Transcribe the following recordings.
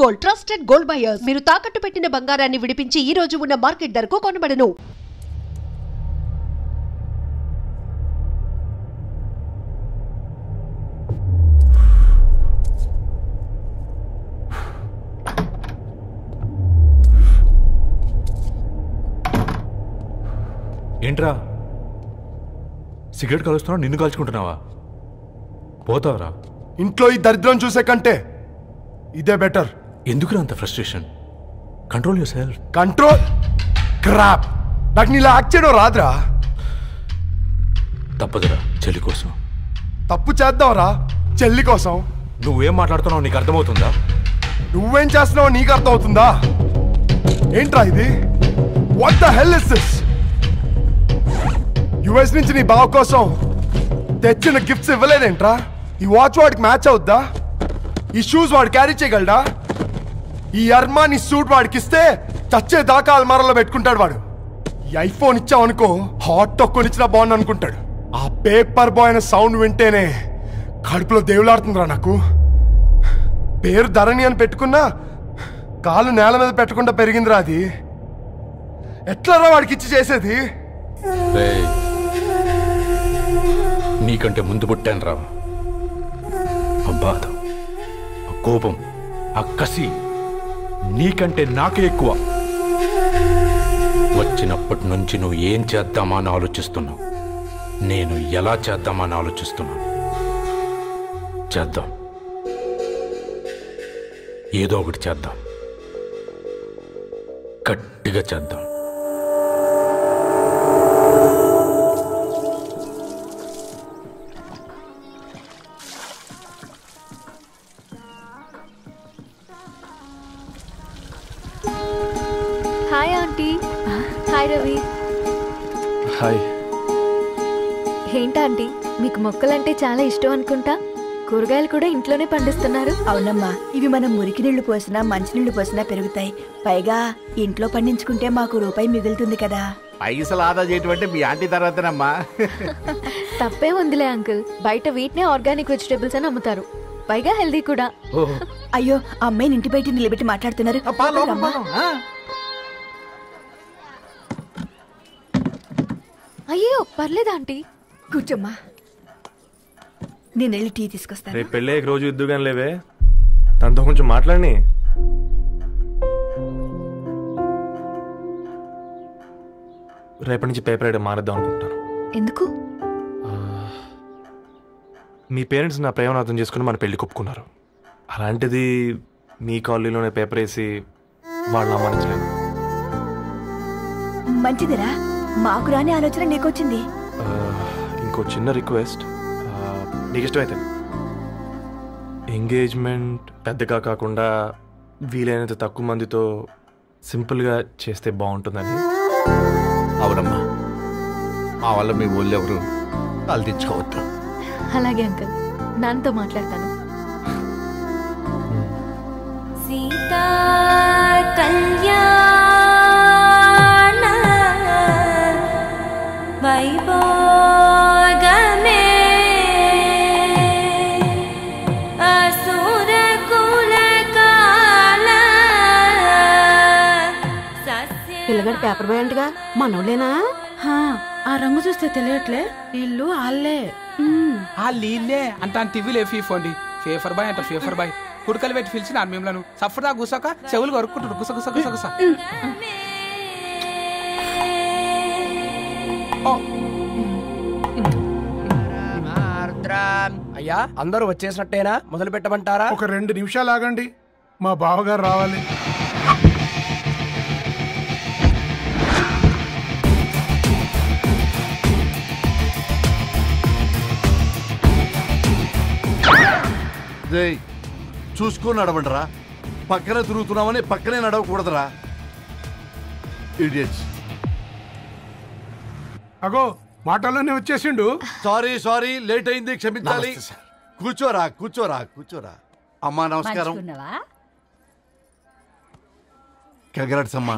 Gold, trusted gold buyers. మీరు తాకట్టు పెట్టిన బంగారాన్ని విడిపించి ఈ రోజు ఉన్న మార్కెట్ ధరకు కొనబడను. ఏంట్రా సిగరెట్ కాలుస్తున్నావు? నిన్ను కాల్చుకుంటున్నావా? పోతావరా? ఇంట్లో ఈ దరిద్రం చూసే కంటే ఇదే బెటర్. ఎందుకురా అంత frustration? Control your self. Control crap. నాకు నీలా యాక్ట్ చేయడం రాదురా. తప్పదురా, చెల్లి కోసం. తప్పు చేద్దాంరా చెల్లి కోసం. నువ్వేం మాట్లాడుతున్నావు నీకు అర్థమవుతుందా? నువ్వేం చేస్తున్నావో నీకు అర్థమవుతుందా? ఏంట్రా ఇది? What the hell is this? US నుంచి నీ బావ కోసం తెచ్చిన గిఫ్ట్స్ ఇవ్వలేదేంట్రా? ఈ వాచ్ వాడికి మ్యాచ్ అవుద్దా? ఈ షూస్ వాడు క్యారీ చేయగలడా? ఈ అర్మానీ సూట్ వాడికి ఇస్తే చచ్చే దాకా అల్మారాలో పెట్టుకుంటాడు వాడు. ఈ ఐఫోన్ ఇచ్చావనుకో హాట్ టొక్కని ఇచ్చినా బాగుంది అనుకుంటాడు. ఆ పేపర్ బాయ్ అనే సౌండ్ వింటేనే కడుపులో దేవులాడుతుందిరా నాకు. పేరు ధరణి అని పెట్టుకున్నా కాలు నేల మీద పెట్టకుండా పెరిగిందిరా అది. ఎట్లరా వాడికి ఇచ్చి చేసేది? నీకంటే ముందు పుట్టాను రా. ఆ బాధ, ఆ కోపం, ఆ కసి నీకంటే నాకే ఎక్కువ. వచ్చినప్పటి నుంచి నువ్వు ఏం చేద్దామా అని ఆలోచిస్తున్నావు, నేను ఎలా చేద్దామా అని ఆలోచిస్తున్నాను. చేద్దాం, ఏదో ఒకటి చేద్దాం, గట్టిగా చేద్దాం. Hi aunty. Hi Ravi. Hi. ఏంటంటీ మీకు మొక్కలంటే చాలా ఇష్టం అనుకుంటా. కూరగాయలు కూడా ఇంట్లోనే పండిస్తున్నారు. అవునమ్మా, ఇవి మనం మురికి నీళ్లు పోసినా మంచినీళ్లు పోసినా పెరుగుతాయి. పైగా ఇంట్లో పండించుకుంటే మాకు రూపాయి మిగులుతుంది కదా. పైసలు ఆదా చేయటం మీ ఆంటీ తర్వాతనమ్మా. తప్పే ఉందిలే అంకుల్, బయట వీటినే ఆర్గానిక్ వెజిటేబుల్స్ అని అమ్ముతారు, పైగా హెల్దీ కూడా. అయ్యో, అమ్మాయిని ఇంటి బయట నిలబెట్టి మాట్లాడుతున్నారు. అయ్యో పర్లేదు ఆంటీ, కూర్చోమ్మా. నేను వెళ్ళి టీ తీసుకొస్తాను. రేపు పెళ్ళి రోజు ఇద్దుగాని లేవే, తనతో కొంచెం మాట్లాడి. రేపటి నుంచి పేపర్ రైడ్ మానేద్దాం అనుకుంటాను. ఎందుకు? మీ పేరెంట్స్ నా ప్రేమను అర్థం చేసుకుని మన పెళ్లి కొప్పుకున్నారు. అలాంటిది మీ కాలనీలోనే పేపర్ వేసి వాళ్ళని అవమానించలేదు. మంచిదిరా, మాకు రాని ఆలోచన నీకొచ్చింది. ఇంకో చిన్న రిక్వెస్ట్, నీకు ఇష్టమైతే ఎంగేజ్మెంట్ పెద్దగా కాకుండా వీలైనంత తక్కువ మందితో సింపుల్గా చేస్తే బాగుంటుందని. అవునమ్మా, మా వల్ల మీ ఊళ్ళో ఎవరు కాలు తెచ్చుకోవద్దు. అలాగే అంకుల్, నాన్నతో మాట్లాడతాను. సీతా కళ్యాణ వైభోగమే అసుర కుల కాల. పిల్లగాడు పేపర్ బాయ్ అంటగా మనోళ్ళేనా? ఆ రంగు చూస్తే తెలియట్లే, ఇల్లు ఆళ్ళే. నీళ్ళే అంట టీవీలో ఫీఫోండి. ఫేఫర్ బాయ్ అంట, ఫేఫర్ బాయ్. కుడుకలు పెట్టి పిలిచిన మిమ్మల్ని సఫర్దా గుసక చెవులు కొరుక్కుంటారు. గుస గుస గుస గుస. అయ్యా, అందరూ వచ్చేసినట్టేనా? మొదలు పెట్టమంటారా? ఒక 2 నిమిషాలు ఆగండి, మా బావగారు రావాలి. చూసుకొని నడవండిరా. పక్కనే తిరుగుతున్నామని పక్కనే నడవకూడదురా. ఇడియట్స్. అగో మాటల్లోనే వచ్చేసిండు. సారీ లేట్ అయింది, క్షమించాలి. కూర్చోరా. అమ్మా నమస్కారం. కంగ్రాట్స్ అమ్మా.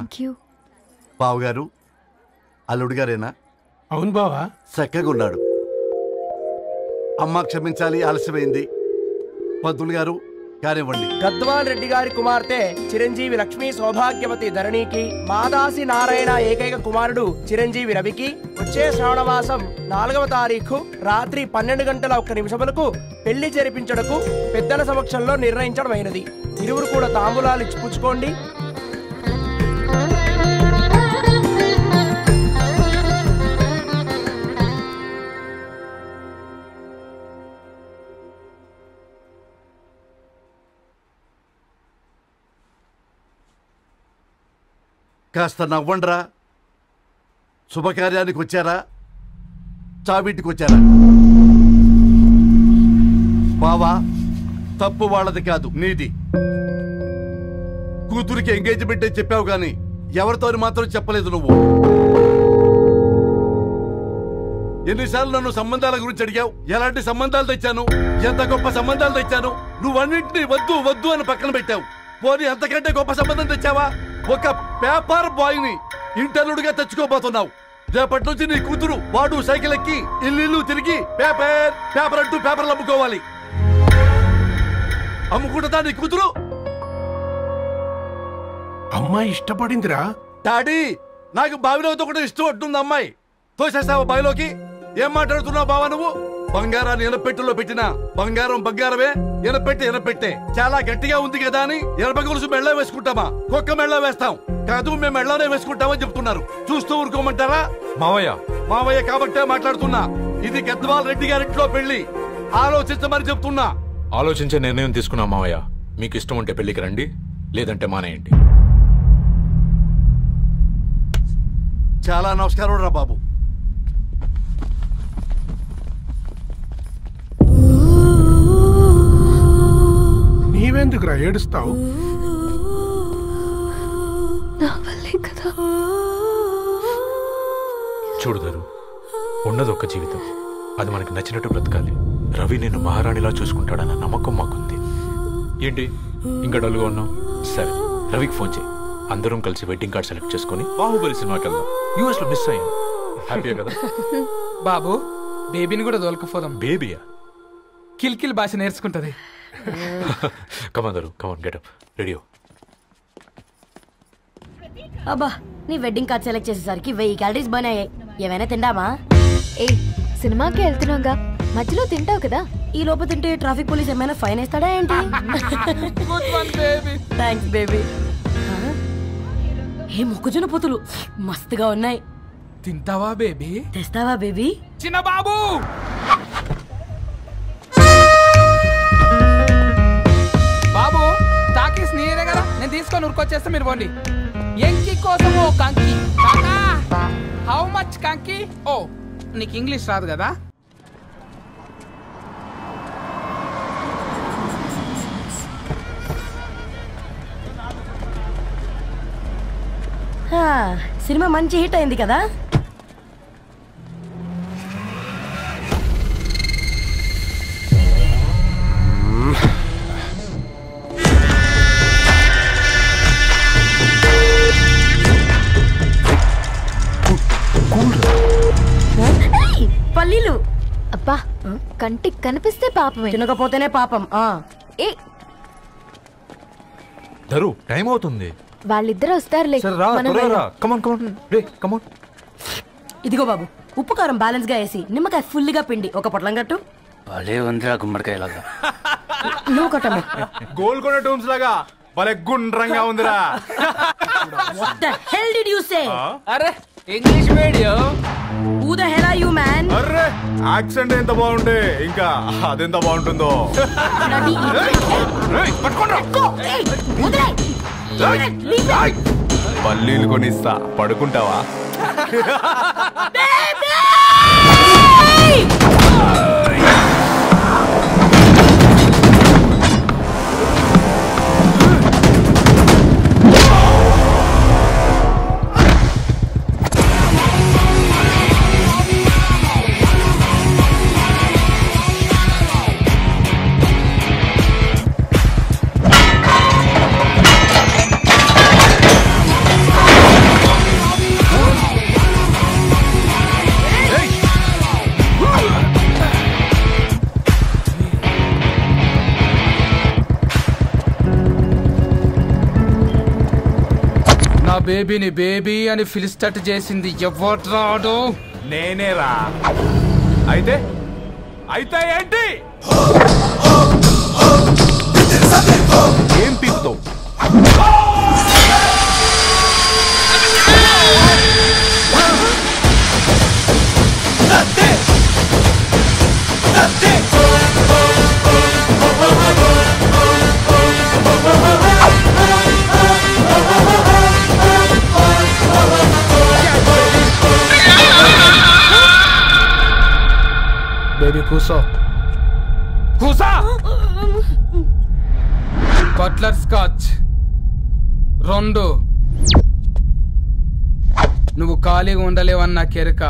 బావగారు అల్లుడు గారేనా? అవును బావా. చక్కగా ఉన్నాడు. అమ్మ క్షమించాలి, ఆలస్యమైంది. పంతులు గారు కానివ్వండి. గద్వాల్ రెడ్డి గారి కుమార్తె చిరంజీవి లక్ష్మీ సౌభాగ్యవతి ధరణికి, మాదాసి నారాయణ ఏకైక కుమారుడు చిరంజీవి రవికి వచ్చే శ్రావణమాసం 4వ తారీఖు రాత్రి 12:01 పెళ్లి జరిపించడకు పెద్దల సమక్షంలో నిర్ణయించడమైనది. ఇరువురు కూడా తాంబూలాలు ఇచ్చి పుచ్చుకోండి. కాస్త నవ్వండ్రా. శుభకార్యానికి వచ్చారా, చావింటికి వచ్చారా? బావా, తప్పు వాళ్ళది కాదు, నీది. కూతురికి ఎంగేజ్మెంట్ అని చెప్పావు గాని ఎవరితో మాత్రం చెప్పలేదు నువ్వు. ఎన్నిసార్లు నన్ను సంబంధాల గురించి అడిగావు? ఎలాంటి సంబంధాలు తెచ్చాను, ఎంత గొప్ప సంబంధాలు తెచ్చాను. నువ్వన్నింటినీ వద్దు వద్దు అని పక్కన పెట్టావు. పోనీ అంతకంటే గొప్ప సంబంధం తెచ్చావా? ఒక పేపర్ బాయ్ ని ఇంటర్లుడిగా తెచ్చుకోబోతున్నావు. రేపటి నుంచి నీ కూతురు వాడు సైకిల్ ఎక్కి ఇల్లు తిరిగి పేపర్ పేపర్ అంటూ పేపర్లు అమ్ముకోవాలి. అమ్ముకుంటుందా నీ కూతురు? అమ్మాయి ఇష్టపడిందిరా డాడీ. నాకు బావిలో కూడా ఇష్టం అంటుంది అమ్మాయి. తోసేస్తావా బావిలోకి? ఏం మాట్లాడుతున్నావు బావా నువ్వు? బంగారాన్ని ఎనపెట్టులో పెట్టినా బంగారం బంగారమే, ఎనపెట్టే చాలా గట్టిగా ఉంది కదా అని ఎనప గొలుసు మెళ్ళ వేసుకుంటామా? కుక్క మెళ్ళ వేస్తాం కాదు, మేము మెళ్ళనే వేసుకుంటామని చెప్తున్నారు. చూస్తూ ఊరుకోమంటారా? మావయ్య కాబట్టే మాట్లాడుతున్నా. ఇది గద్వాల్ రెడ్డి గారింట్లో పెళ్లి. ఆలోచించమని చెప్తున్నా. ఆలోచించే నిర్ణయం తీసుకున్నా మావయ్య. మీకు ఇష్టం ఉంటే పెళ్లికి రండి, లేదంటే మానేయండి. చాలా నమస్కారం రా బాబు. నీవెందుకురా ఏడుస్తావు? చూడుదరు, ఉన్నది ఒక్క జీవితం. అది మనకి నచ్చినట్టు బ్రతకాలి. రవి నిన్ను మహారాణిలా చూసుకుంటాడన్న నమ్మకం మాకుంది. ఏంటి ఇంకా డల్గా ఉన్నావు? సరే, రవికి ఫోన్ చేయి. అందరం కలిసి వెడ్డింగ్ కార్డ్ సెలెక్ట్ చేసుకుని బాహుబలి సినిమాకి వెళ్దాం. యూఎస్ లో మిస్ అయ్యాం. హ్యాపీయే కదా బాబు? బేబీని కూడా దొరకపోదాం. బేబీయా? కిల్కిల్ భాష నేర్చుకుంటది. కమాందరు, కమాన్ గెట్ అప్, రెడీ. అబ్బా, నీ వెడ్డింగ్ కార్డ్ సెలెక్ట్ చేసేసరికి 1000 క్యాలరీస్ బర్న్ అయ్యాయి. ఏమైనా తిండామా? ఏ సినిమాకి వెళ్తున్నాగా, మధ్యలో తింటావు కదా. ఈ లోపు తింటే ట్రాఫిక్ పోలీస్ ఏమైనా ఫైన్ వేస్తాడా ఏంటి? Thanks baby. ఏ మొక్కజొన్న పొతులు మస్తుగా ఉన్నాయి. తింటావా బేబీ? తెస్తావా బేబీ? చిన్న బాబు, బాబు టాకీస్ నీరే కదా, నేను తీసుకొని ఉరికొచ్చేస్తే మీరు పోండి. ఎంకి కోసం ఓ కంకి. హౌ మచ్ కంకి? ఓ, నీకు ఇంగ్లీష్ రాదు కదా? సినిమా మంచి హిట్ అయింది కదా. పల్లీలు. అబ్బా, కంటికి కనిపిస్తే పాపమే, తినకపోతేనే పాపం. ఏ ధరు, టైం అవుతుంది. వాళ్ళిద్దరు వస్తారులే. ఇదిగో బాబు, ఉప్పు కారం బ్యాలెన్స్ గా వేసి నిమ్మకాయ ఫుల్ గా పిండి ఒక పొట్లం కట్టు. భలే ఉందిరా గుమ్మడికాయలాగా. నువ్వు కట్టము. గోల్కొండ టూమ్స్ లాగా భలే గుండ్రంగా ఉందిరా. What the hell did you say? అరే English medium. Who the hell are you man? Array, accent ఎంత బాగుంటే ఇంకా అదెంత బాగుంటుందో. పల్లీలు కొనిస్తా, పడుకుంటావా? బేబీని బేబీ అని పిలిచేటట్టు చేసింది ఎవరు? నేనేరా. అయితే అయితే ఏంటి? ఏం పీకుతావు? బేబీ కూసో. కూసా. Butler Scotch 2. నువ్వు ఖాళీగా ఉండలేవన్న కెరక.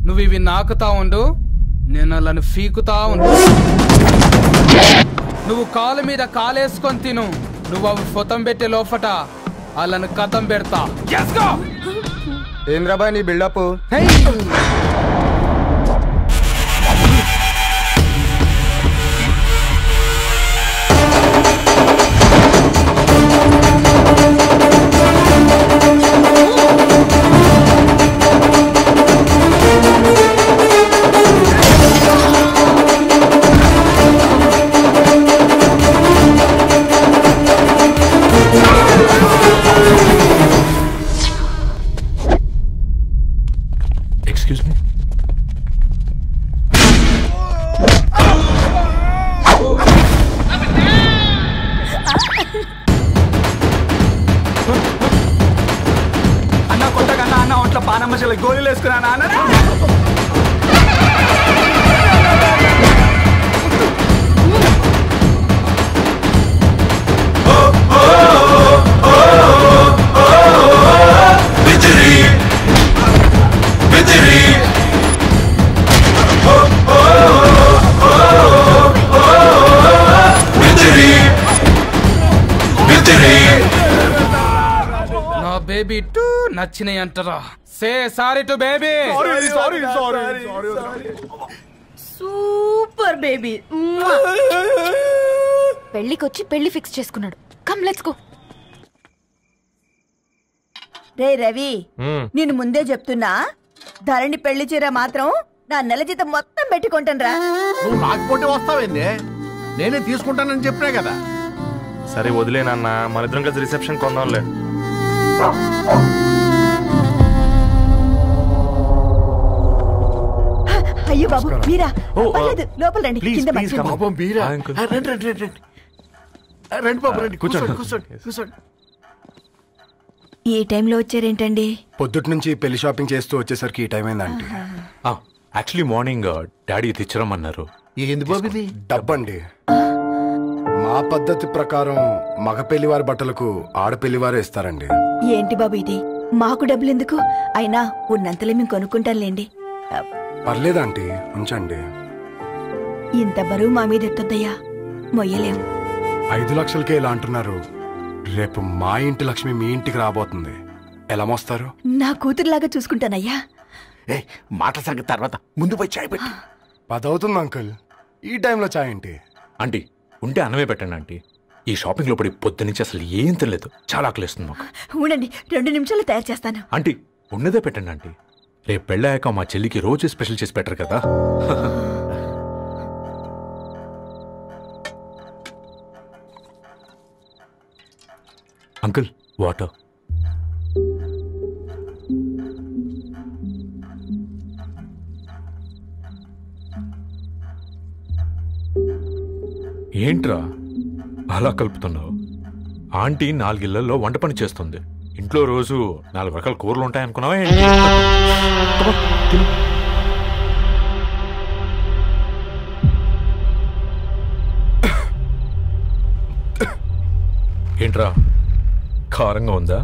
నువ్వు ఇవి నాకుతా ఉండు, నేను వాళ్ళని ఫీకుతా ఉండు. నువ్వు కాలు మీద కాలేసుకొని తిను. నువ్వు అవి ఫొతం పెట్టే లోపట వాళ్ళని కథం పెడతా. ఏంద్రాబాయ్ నీ బిల్డప్? Excuse me? అన్న కొట్టకన్నా అన్న ఒంట్లో పానమ్మ చెల్లి గోళీలు వేసుకున్నానా అన్న? నా బేబీ టూ నచ్చినాయి అంటారా? Say sorry to baby. Super baby. పెళ్లికొచ్చి పెళ్లి ఫిక్స్ చేసుకున్నాడు. Come let's go. రే రవి, నేను ముందే చెప్తున్నా, ధరణి పెళ్లి చీర మాత్రం నా నెల జీతం మొత్తం పెట్టుకుంటాను రా. నువ్వు రాకపోతే వస్తావేంది? నేనే తీసుకుంటానని చెప్పినా కదా. సరే వదిలేనన్నా, మన ఇద్దరం కలిసి రిసెప్షన్ కొందాంలే. అయ్యో బాబు మీరా? పర్లేదు, లోపల రండి. కింద మంచం. పాపం మీరా? రండి రండి రండి రండి బాబు రండి. కూర్చోండి కూర్చోండి కూర్చోండి. ఈ టైంలో వచ్చారేంటండి? పొద్దుటి నుంచి పెళ్లి షాపింగ్ చేస్తూ వచ్చేసరికి ఈ టైం అయిందండి. యాక్చువల్లీ మార్నింగ్ డాడీ తెచ్చరమన్నారు. ఏంది బాబు ఇది? డబ్బండి. మా పద్ధతి ప్రకారం మగ పెళ్లివారి బట్టలకు ఆడపెళ్లివారు ఇస్తారండి. ఏంటి బాబు ఇది? మాకు డబ్బులు ఎందుకు? అయినా ఉన్నంతలే మేము కొనుక్కుంటాంలేండి. పర్లేదంటీ, ఉంచండి. ఇంత బరువు మా మీద ఎత్తొద్దయ్యా, మొయ్యలేం. 5 లక్షలకే ఇలా అంటున్నారు. రేపు మా ఇంటి లక్ష్మి మీ ఇంటికి రాబోతుంది. ఎలా మోస్తారు? నా కూతురులాగా చూసుకుంటానయ్యా. మాట సంగతి తర్వాత, ముందు పోయి చాయ్ పెట్టి. 10 అవుతుంది అంకుల్. ఈ టైంలో చాయ్ ఏంటి? ఆంటీ ఉంటే అన్నమే పెట్టండి ఆంటీ. ఈ షాపింగ్ లో పడి పొద్దు నుంచి అసలు ఏం తినలేదు. చాలా ఆకలిస్తుంది మాకు. ఉండండి, 2 నిమిషాలు తయారు చేస్తాను. ఆంటీ ఉన్నదే పెట్టండి ఆంటీ. రేపు పెళ్ళాక మా చెల్లికి రోజు స్పెషల్ చేసి పెట్టరు కదా. Uncle water. ఏంట్రా అలా కలుపుతున్నావు? ఆంటీ 4 ఇళ్లలో వంట పని చేస్తుంది. ఇంట్లో రోజు 4 రకాల కూరలు ఉంటాయనుకున్నావా ఏంటి? ఏంట్రా కారంగా ఉందా?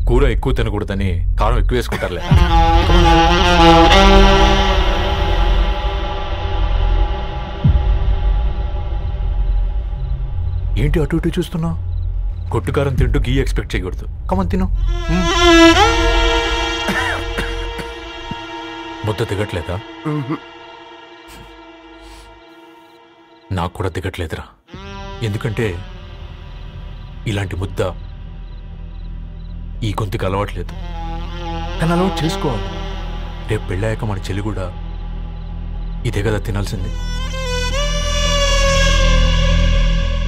కూర ఎక్కువ తినకూడదని కారం ఎక్కువ వేసుకుంటారులే. ఏంటి అటు ఇటు చూస్తున్నావు? కొట్టుకారం తింటూ గీ ఎక్స్పెక్ట్ చేయకూడదు. కమన్ తిను. ముద్ద దిగట్లేదా? నాకు కూడా దిగట్లేదురా. ఎందుకంటే ఇలాంటి ముద్ద ఈ గొంతుకి అలవాట్లేదు, కానీ అలవాటు చేసుకోవాలి. రేపు పెళ్ళాక మన చెల్లి కూడా ఇదే కదా తినాల్సింది.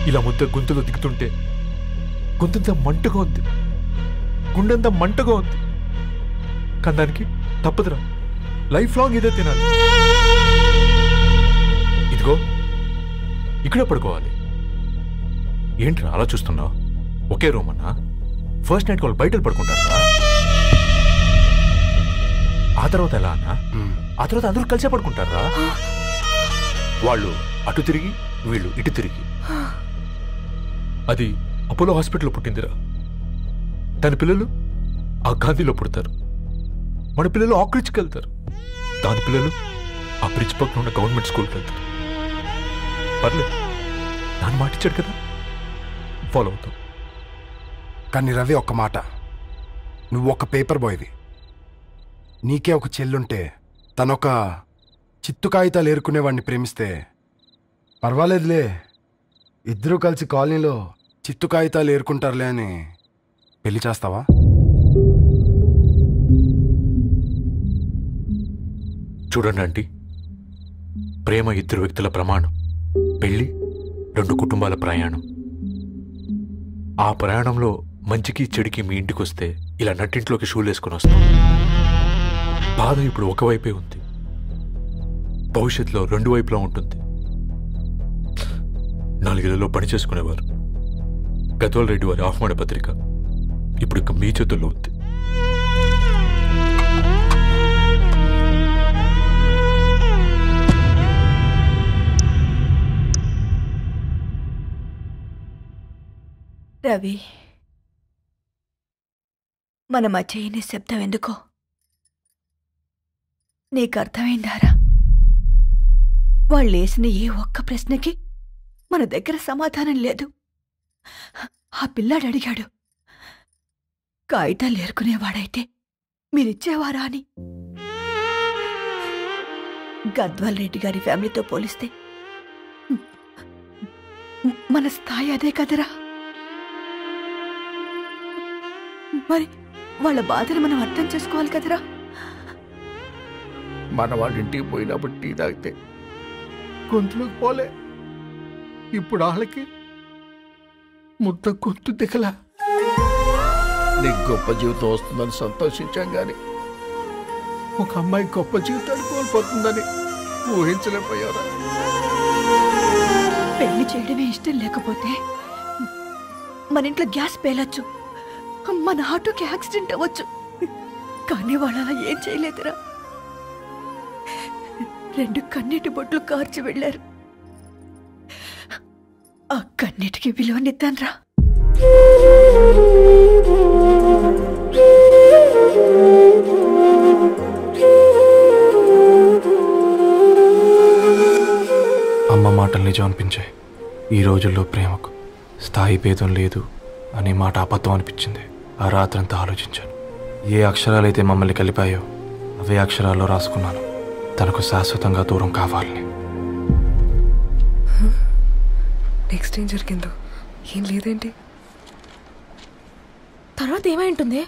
ఇలా ముద్ద గొంతులో దిగుతుంటే గొంతంతా మంటగా ఉంది, గుండెంతా మంటగా ఉంది. కానీ దానికి తప్పదురా, లైఫ్ లాంగ్ ఇదే తినాలి. ఇదిగో ఇక్కడే పడుకోవాలి. ఏంట్రా అలా చూస్తున్నావు? ఒకే రూమ్ అన్నా? ఫస్ట్ నైట్ వాళ్ళు బయట పడుకుంటారా? ఆ తర్వాత ఎలా అన్నా? ఆ తర్వాత అందరూ కలిసే పడుకుంటారా? వాళ్ళు అటు తిరిగి, వీళ్ళు ఇటు తిరిగి. అది అపోలో హాస్పిటల్లో పుట్టిందిరా. దాని పిల్లలు ఆ గాంధీలో పుడతారు. మన పిల్లలు ఆక్రిచ్కి వెళ్తారు. దాని పిల్లలు ఆ బ్రిడ్జ్ పక్కన ఉన్న గవర్నమెంట్ స్కూల్కి వెళ్తారు. పర్లేదు, నాన్న మాటిచ్చాడు కదా, ఫాలో అవుతాం. కానీ రవి, ఒక్క మాట, నువ్వు ఒక పేపర్ బాయ్వి. నీకే ఒక చెల్లుంటే తనొక చిత్తు కాగితాలు ఏరుకునేవాడిని ప్రేమిస్తే పర్వాలేదులే, ఇద్దరూ కలిసి కాలనీలో చిత్తు కాగితాలు ఏరుకుంటారులే అని పెళ్లి చేస్తావా? చూడండి ఆంటీ, ప్రేమ ఇద్దరు వ్యక్తుల ప్రమాణం, పెళ్లి రెండు కుటుంబాల ప్రయాణం. ఆ ప్రయాణంలో మంచికి చెడుకి మీ ఇంటికి వస్తే ఇలా నట్టింట్లోకి షూలు వేసుకొని వస్తాం. బాధ ఇప్పుడు ఒకవైపే ఉంది, భవిష్యత్తులో రెండు వైపులా ఉంటుంది. 4 ఏళ్లలో పని చేసుకునేవారు గద్వాల్ రెడ్డి వారి ఆహ్వాన పత్రిక ఇప్పుడు ఇక మీ చేతుల్లో ఉంది. రవి, మన మధ్య ఈ నిశ్శబ్దం ఎందుకో నీకు అర్థమైందారా? వాళ్ళు వేసిన ఏ ఒక్క ప్రశ్నకి మన దగ్గర సమాధానం లేదు. ఆ పిల్లాడు అడిగాడు, కాగితాలు ఏరుకునేవాడైతే మీరిచ్చేవారా అని. గద్వాల్ రెడ్డి గారి ఫ్యామిలీతో పోలిస్తే మన స్థాయి అదే కదరా. మరి వాళ్ళ బాధను మనం అర్థం చేసుకోవాలి కదరా. మన వాళ్ళ ఇంటికి పోయినప్పుడు టీ తాగితే గొంతులోకి పోలే, ఇప్పుడు వాళ్ళకి ముద్ద గొంతు దిగలా. నీకు గొప్ప జీవితం వస్తుందని సంతోషించాం గాని ఒక అమ్మాయి గొప్ప జీవితాన్ని కోల్పోతుందని ఊహించలేకపోయారా? పెళ్లి చేయడమే ఇష్టం లేకపోతే మన ఇంట్లో గ్యాస్ పేలొచ్చు, మన ఆటోకి యాక్సిడెంట్ అవ్వచ్చు, కానీ వాళ్ళు అలా ఏం చేయలేదురా. 2 కన్నీటి బొట్లు కార్చి వెళ్ళారు. ఆ కన్నీటికి విలువనిద్దాన్రా. అమ్మ మాటలు నిజం అనిపించాయి. ఈ రోజుల్లో ప్రేమకు స్థాయి భేదం లేదు అనే మాట అబద్ధం అనిపించింది. ఆ రాత్రంతా ఆలోచించాను. ఏ అక్షరాలైతే మమ్మల్ని కలిపాయో అవే అక్షరాల్లో రాసుకున్నాను, తనకు శాశ్వతంగా దూరం కావాలని. నెక్స్ట్ ఏం జరిగిందో ఏం లేదేంటి? తర్వాత ఏమై ఉంటుంది?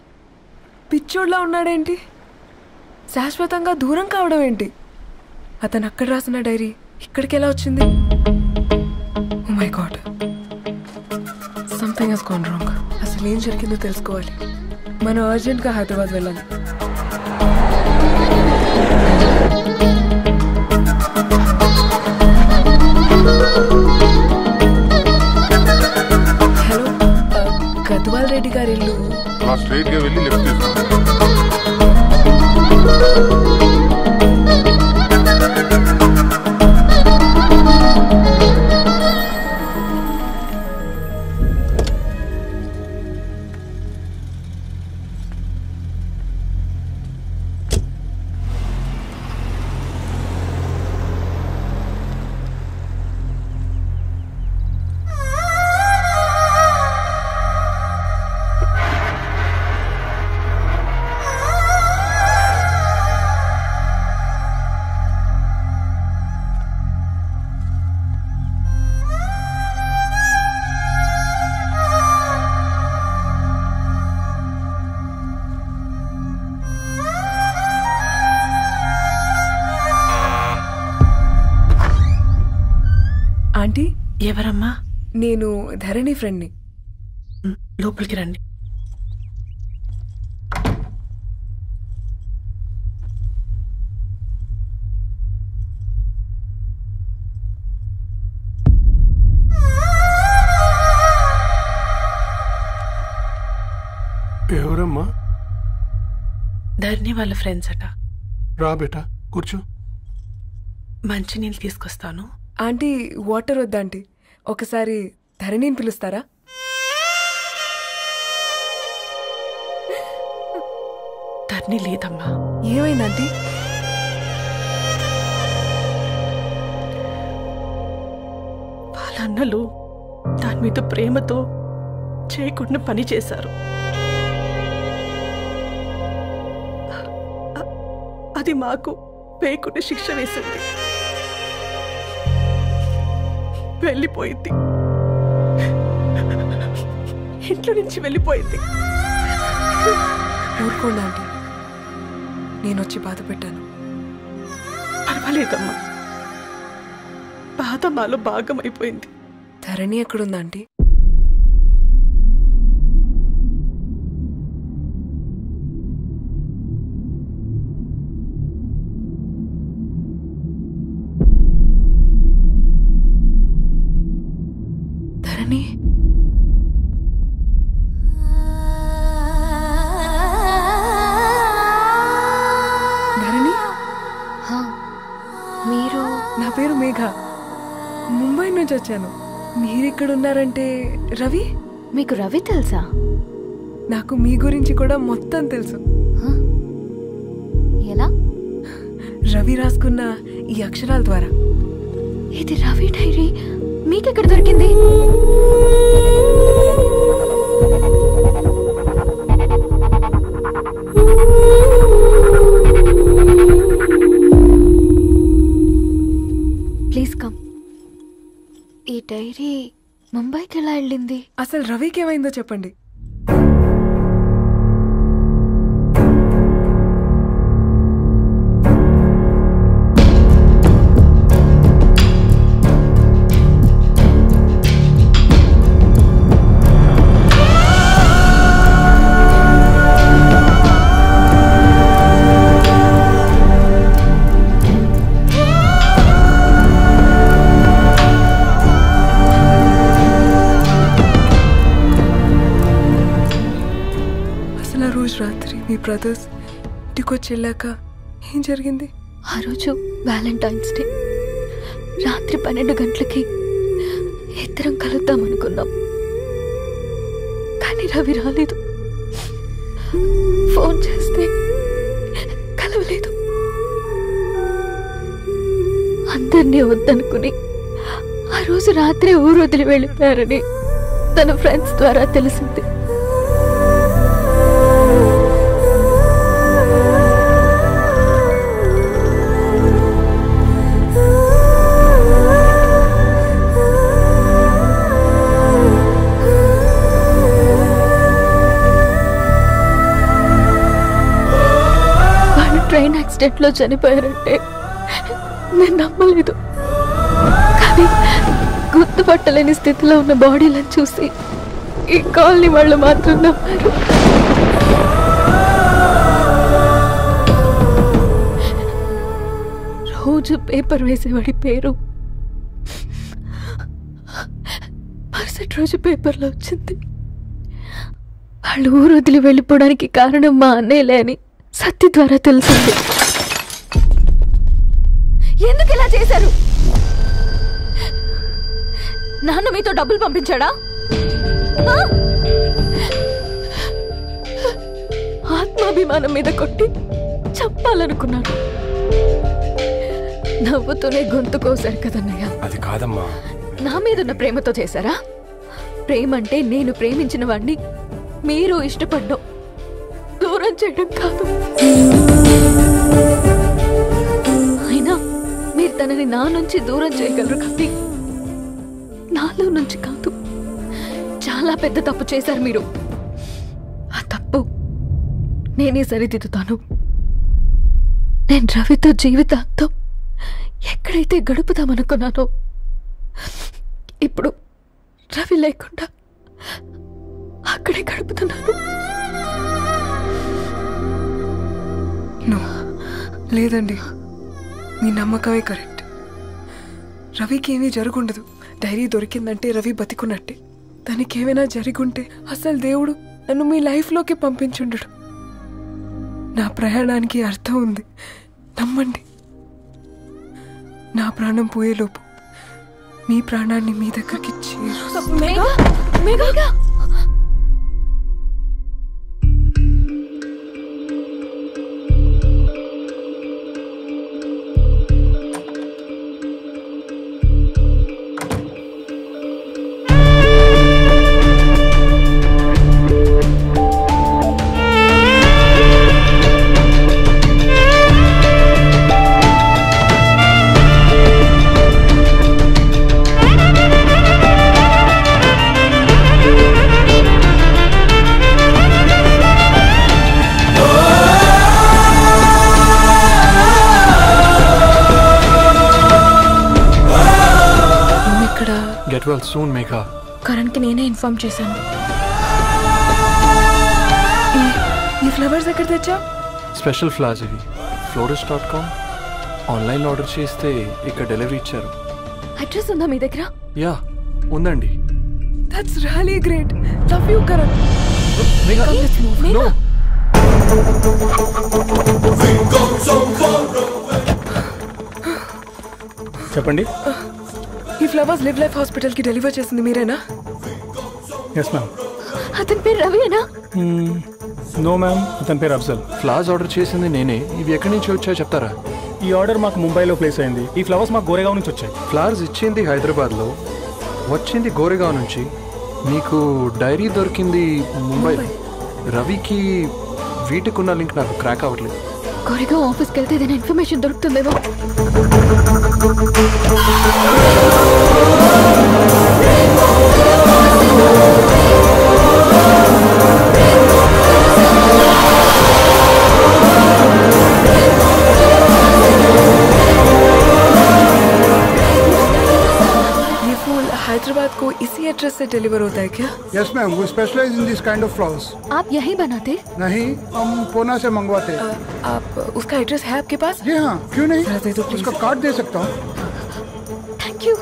పిచ్చోడ్లా ఉన్నాడేంటి? శాశ్వతంగా దూరం కావడం ఏంటి? అతను అక్కడ రాసిన డైరీ ఇక్కడికి ఎలా వచ్చింది? Oh my God, something has gone wrong. అసలు ఏం జరిగిందో తెలుసుకోవాలి. మనం అర్జెంట్గా హైదరాబాద్ వెళ్ళాలి. హలో, గద్వాల్ రెడ్డి గారి ఇల్లు. స్ట్రైట్ గా వెళ్ళి లెఫ్ట్ తీసుకోండి. నేను ధరణి ఫ్రెండ్ని. లోపలికి రండి. ఎవరమ్మా? ధరణి వాళ్ళ ఫ్రెండ్స్ అట. రా బేటా, కూర్చో. మంచినీళ్ళు తీసుకొస్తాను. ఆంటీ వాటర్ వద్దాంటీ, ఒకసారి ధరణిని పిలుస్తారా? ధరణి లేదమ్మా. ఏమైందంటీ? వాళ్ళ అన్నలు దాని మీద ప్రేమతో చేయకుండా పని చేశారు. అది మాకు పేయకుండా శిక్ష వేసింది. వెళ్ళిపోయింది, ఇంట్లో నుంచి వెళ్ళిపోయింది. ఊరుకోండి ఆంటీ, నేను వచ్చి బాధ పెట్టాను. పర్వాలేదమ్మా, బాధ మాలో భాగమైపోయింది. ధరణి ఎక్కడుందా ఆంటీ? ధరణి ధరణి, మీరు? నా పేరు మేఘ, ముంబై నుంచి వచ్చాను. మీరెక్కడున్నారంటే? రవి? మీకు రవి తెలుసా? నాకు మీ గురించి కూడా మొత్తం తెలుసు. ఎలా? రవి రాసుకున్న ఈ అక్షరాల ద్వారా. ఇది రవి డైరీ మీకెక్కడ దొరికింది? Please come. ఈ డైరీ ముంబైకి ఎలా వెళ్ళింది? అసలు రవికి ఏమైందో చెప్పండి. రాత్రి మీ బ్రదర్స్ ఇంటికొచ్చి వెళ్ళాక ఏం జరిగింది? ఆ రోజు వ్యాలంటైన్స్ డే రాత్రి 12 గంటలకి ఇద్దరం కలుద్దాం అనుకున్నాం. కానీ రవి రాలేదు. ఫోన్ చేస్తే కలవలేదు. అందరినీ వద్దనుకుని ఆ రోజు రాత్రి ఊరు వదిలి వెళ్ళిపోయారని తన ఫ్రెండ్స్ ద్వారా తెలిసింది. ట్రైన్ యాక్సిడెంట్ లో చనిపోయారంటే నేను నమ్మలేదు. కానీ గుర్తుపట్టలేని స్థితిలో ఉన్న బాడీలను చూసి ఈ కాలనీ వాళ్ళు మాత్రం నమ్మారు. రోజు పేపర్ వేసేవాడి పేరు మరుసటి రోజు పేపర్లో వచ్చింది. వాళ్ళు ఊరు వదిలి వెళ్ళిపోవడానికి కారణం మా అన్నయ్యలే అని సత్య ద్వారా తెలిసింది. ఎందుకు ఇలా చేశారు? నాన్న మీతో డబ్బులు పంపించాడా? ఆత్మాభిమానం మీద కొట్టి చెప్పాలనుకున్నాను. నవ్వుతూనే గొంతు కోసారు కదన్నయ్య. అది కాదమ్మా. నా మీదున్న ప్రేమతో చేశారా? ప్రేమ అంటే నేను ప్రేమించిన వాడిని మీరు ఇష్టపడ్డం, దూరం చేయడం కాదు. అయినా మీరు తనని నా నుంచి దూరం చేయగలరు కానీ నాలో నుంచి కాదు. చాలా పెద్ద తప్పు చేశారు మీరు. ఆ తప్పు నేనే సరిదిద్దుతాను. నేను రవితో జీవితాంతం ఎక్కడైతే గడుపుదామనుకున్నానో ఇప్పుడు రవి లేకుండా అక్కడే గడుపుతున్నాను. లేదండి, మీ నమ్మకమే కరెక్ట్. రవికి ఏమీ జరుగుండదు. డైరీ దొరికిందంటే రవి బతికున్నట్టే. తనకేమైనా జరుగుంటే అసలు దేవుడు నన్ను మీ లైఫ్లోకి పంపించుండడు. నా ప్రయాణానికి అర్థం ఉంది, నమ్మండి. నా ప్రాణం పోయేలోపు మీ ప్రాణాన్ని మీ దగ్గరికి Get well soon, Megha. కరణ్కి నేనే ఇన్ఫార్మ్ చేశాను. ఈ ఫ్లవర్స్ ఎక్కడ తెచ్చా? స్పెషల్ ఫ్లవర్స్ ఇవి. florist.com ఆన్లైన్ ఆర్డర్ చేస్తే ఇక్కడ డెలివరీ ఇచ్చారు. అడ్రస్ ఉందా మీ దగ్గర? యా ఉందండి. That's really great. Love you, Karan. Megha, no. చెప్పండి. ఈ ఫ్లవర్స్ లివ్ లైఫ్ హాస్పిటల్ కి డెలివర్ చేసింది మీరేనా? Yes ma'am. అతని పేరు రవియేనా? నో మ్యామ్, అతని పేరు అఫ్జల్. ఫ్లవర్స్ ఆర్డర్ చేసింది నేనే. ఇవి ఎక్కడి నుంచి వచ్చాయో చెప్తారా? ఈ ఆర్డర్ మాకు ముంబైలో ప్లేస్ అయింది. ఈ ఫ్లవర్స్ మాకు గోరేగావ్ నుంచి వచ్చాయి. ఫ్లవర్స్ ఇచ్చింది హైదరాబాద్లో, వచ్చింది గోరేగావ్ నుంచి. మీకు డైరీ దొరికింది ముంబై. రవికి వీటికున్న లింక్ నాకు క్రాక్ అవ్వట్లేదు. గోరేగావ్ ఆఫీస్కి వెళ్తే ఏదైనా ఇన్ఫర్మేషన్ దొరుకుతుందేమో. हैदराबाद को इसी एड्रेस से डिलीवर होता है क्या? यस मैम, वो specialize in this kind of flowers. आप यही बनाते? नहीं, हम पूना से मंगवाते. आप उसका एड्रेस है आपके पास? जी हाँ, क्यों नहीं, उसका कार्ड दे सकता हूँ. Thank you.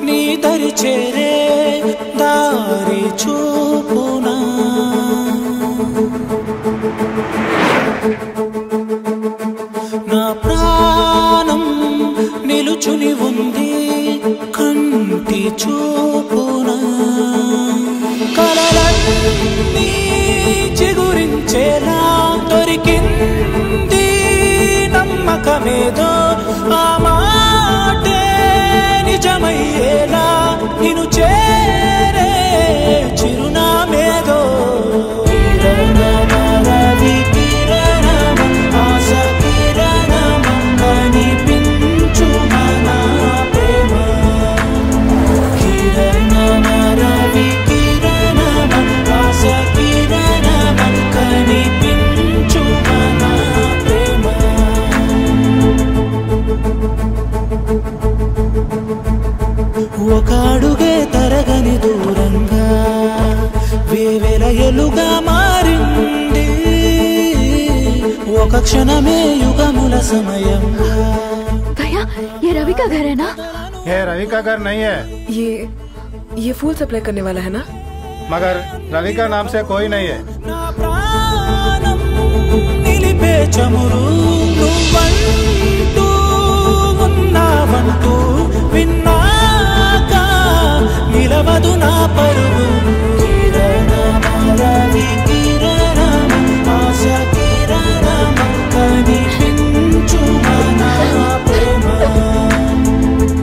నీ దరి చేరే దారి చూపునా, నా ప్రాణం నిలుచుని ఉంది కంటి చూపునా, కలలన్నీ చిగురించేలా దొరికింది నమ్మకమేదో, ఆ మాటే నిజమయ్యేలా నిన్ను చేరే చిరునామేదో. రవి కిరణమ ఆశ కిరణమ కనిపించు మన ప్రేమ. కిరణమ రవి కిరణమ ఆశ కిరణమ కనిపించు మన ప్రేమ. ఒక అడుగే తరగని దూరంగా వేవేల ఎలుగా మారింది, ఒక క్షణమే యుగముల సమయంగా. भैया, ये रवि का घर है ना? ये रवि का घर नहीं है. ये फूल सप्लाई करने वाला है ना? मगर रवि का नाम से कोई नहीं है. నిలిపే చమురు నువ్వంటూ ఉన్నావంటూ విన్నాక నిలవదు నా పరువు. కిరణమ రవి కిరణమ ఆశ కిరణమ కనిపించు మన ప్రేమ.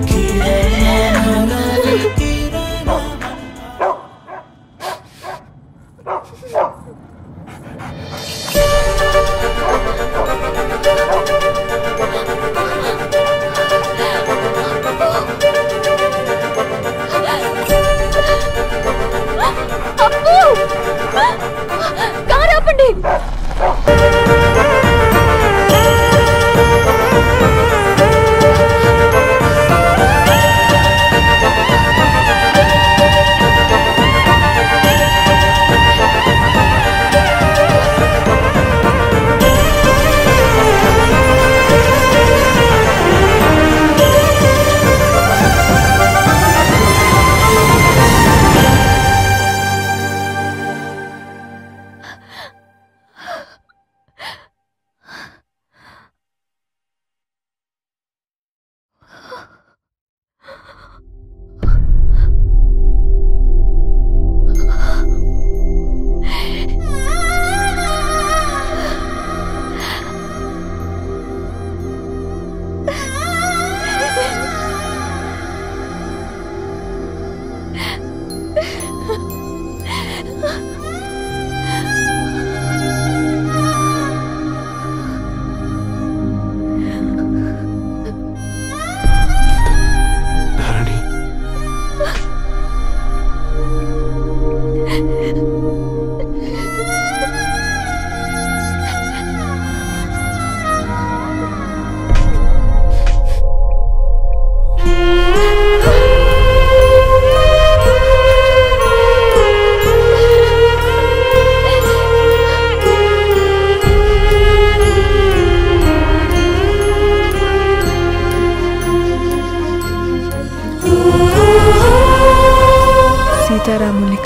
కిరణమ రవి కిరణమ.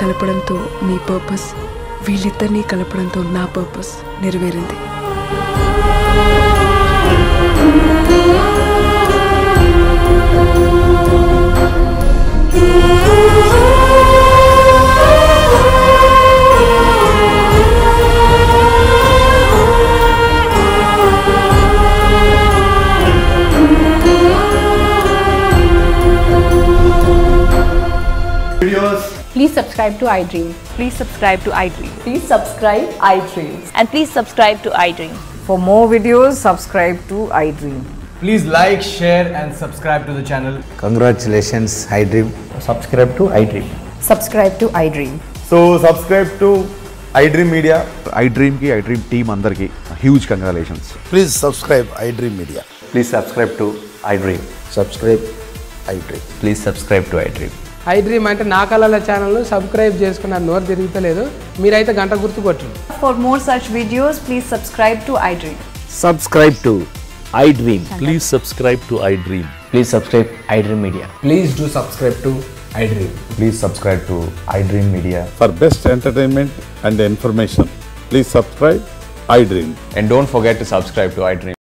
కలపడంతో నీ పర్పస్, వీళ్ళిద్దరినీ కలపడంతో నా పర్పస్ నెరవేరింది. Please subscribe to iDream. Please subscribe to iDream. Please subscribe iDream. And please subscribe to iDream. For more videos, subscribe to iDream. Please like, share and subscribe to the channel. Congratulations, iDream. Subscribe to iDream. Subscribe to iDream. So subscribe to iDream Media. iDream ki iDream team andarki huge congratulations. Please subscribe iDream Media. Please subscribe to iDream. Subscribe iDream. Please subscribe to iDream. iDream అంటే నా కళల channel subscribe చేసుకున్న నోరు తిరుగుతలేదు. మీరైతే గంట గుర్తు కొట్టండి. For more such videos, please subscribe to iDream. Subscribe to iDream. Please subscribe to iDream. Please subscribe iDream Media. Please do subscribe to iDream. Please subscribe to iDream Media. For best entertainment and information, please subscribe iDream. And don't forget to subscribe to iDream.